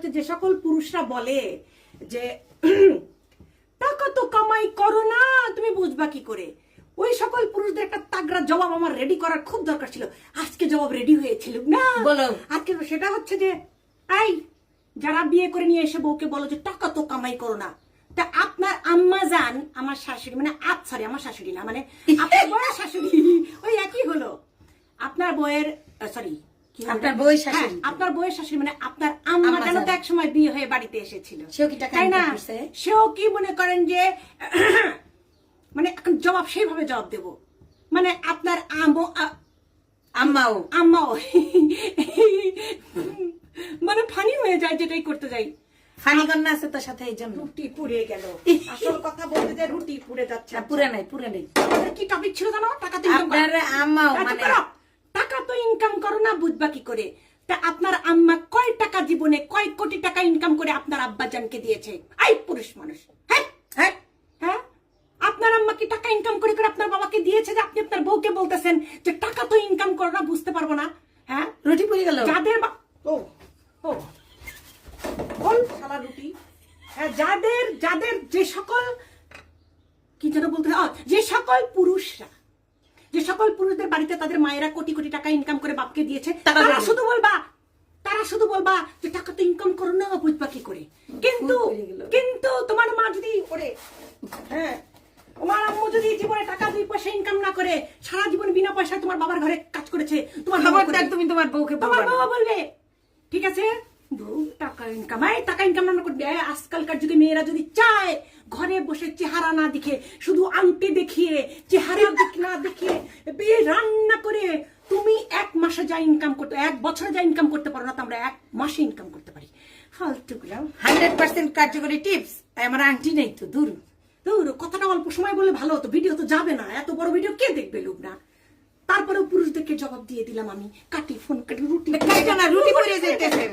হচ্ছে যে সকল পুরুষরা বলে যে টাকা তো কামাই করো না, তুমি বুঝবা কি করে। ওই সকল পুরুষদের একটা তাগড়া জবাব আমার রেডি করার খুব দরকার ছিল। আজকে জবাব রেডি হয়েছিল না, বলো। আজকে সেটা হচ্ছে যে এই যারা বিয়ে করে নিয়ে এসে বউকে বলো যে টাকা তো কামাই করো না, তা আপনার আম্মা জান, আমার শাশুড়ি মানে সরি আমার শাশুড়ি না, মানে আপনার বউয়ের শাশুড়ি, ওই একই হলো। আপনার বউয়ের সরি আপনার বউয়ের শাশুড়ি, আপনার বউয়ের শাশুড়ি মানে আপনার আম্মা যেন তো এক সময় বিয়ে হয়ে বাড়িতে এসেছিল, সেও কি টাকা তাই না? ইনকাম করছে? সেও কি মনে করেন যে মানে এখন জবাব সেইভাবে জবাব দেব, মানে আপনার আম্মাও মানে ফানি হয়ে যায় যেটাই করতে যাই। ফানি কন্যা আছে তোর সাথে, এই জন্য রুটি পুড়ে গেল। আসল কথা বলতে যে রুটি পুড়ে যাচ্ছে। পুরে নাই। আমাদের কি টপিক ছিল জানো? টাকা তো ইনকাম আপনার আম্মাও মানে টাকা তো ইনকাম করো না, বুঝবা কি করে। তা আপনার আম্মা কয় টাকা জীবনে কয় কোটি টাকা ইনকাম করে আপনার আব্বাজানকে দিয়েছে? এই পুরুষ মানুষ, হ্যাঁ হ্যাঁ হ্যাঁ, আপনার আম্মা কি টাকা ইনকাম করে করে আপনার বাবাকে দিয়েছে যে আপনি আপনার বউকে বলতেছেন যে টাকা তো ইনকাম করো না, বুঝতে পারবো না? হ্যাঁ, রুটি পুড়ে গেল। যাদের ও ও বল শালা রুটি। হ্যাঁ, যাদের যাদের যে সকল কি যেন বলতে যে সকল পুরুষরা, যে সকল পুরুষদের বাড়িতে তাদের মায়েরা কোটি কোটি টাকা ইনকাম করে বাপকে দিয়েছে, তারা শুধু বলবা যে টাকা তো ইনকাম করো না, বুঝবা কি করে। কিন্তু কিন্তু তোমার মা যদি ওরে হ্যাঁ তোমার আম্মু যদি জীবনে টাকা 2 পয়সা ইনকাম না করে সারা জীবন বিনা পয়সায় তোমার বাবার ঘরে কাজ করেছে, তোমার তুমি তোমার বউকে তোমার বাবা বলবে ঠিক আছে বউ টাকা ইনকাম না করবে। আজকালকার যুগে মেয়েরা যদি চায় ঘরে বসে চেহারা না দেখে, শুধু আংটি দেখিয়ে, চেহারা না দেখিয়ে বিয়ে রান্না করে তুমি 1 মাসে যা ইনকাম করতে, 1 বছরে যা ইনকাম করতে পারো না, তো আমরা 1 মাসে ইনকাম করতে পারি। ফালতু গুলো 100% কার্যকরী টিপস। আমার আংটি নেই তো, দূর কথাটা অল্প সময় বললে ভালো হতো, ভিডিও তো যাবে না, এত বড় ভিডিও কে দেখবে লোক না। তারপরেও পুরুষদেরকে জবাব দিয়ে দিলাম আমি, কাটি ফোন কাটি রুটি রুটি পুড়ে যেতেছে।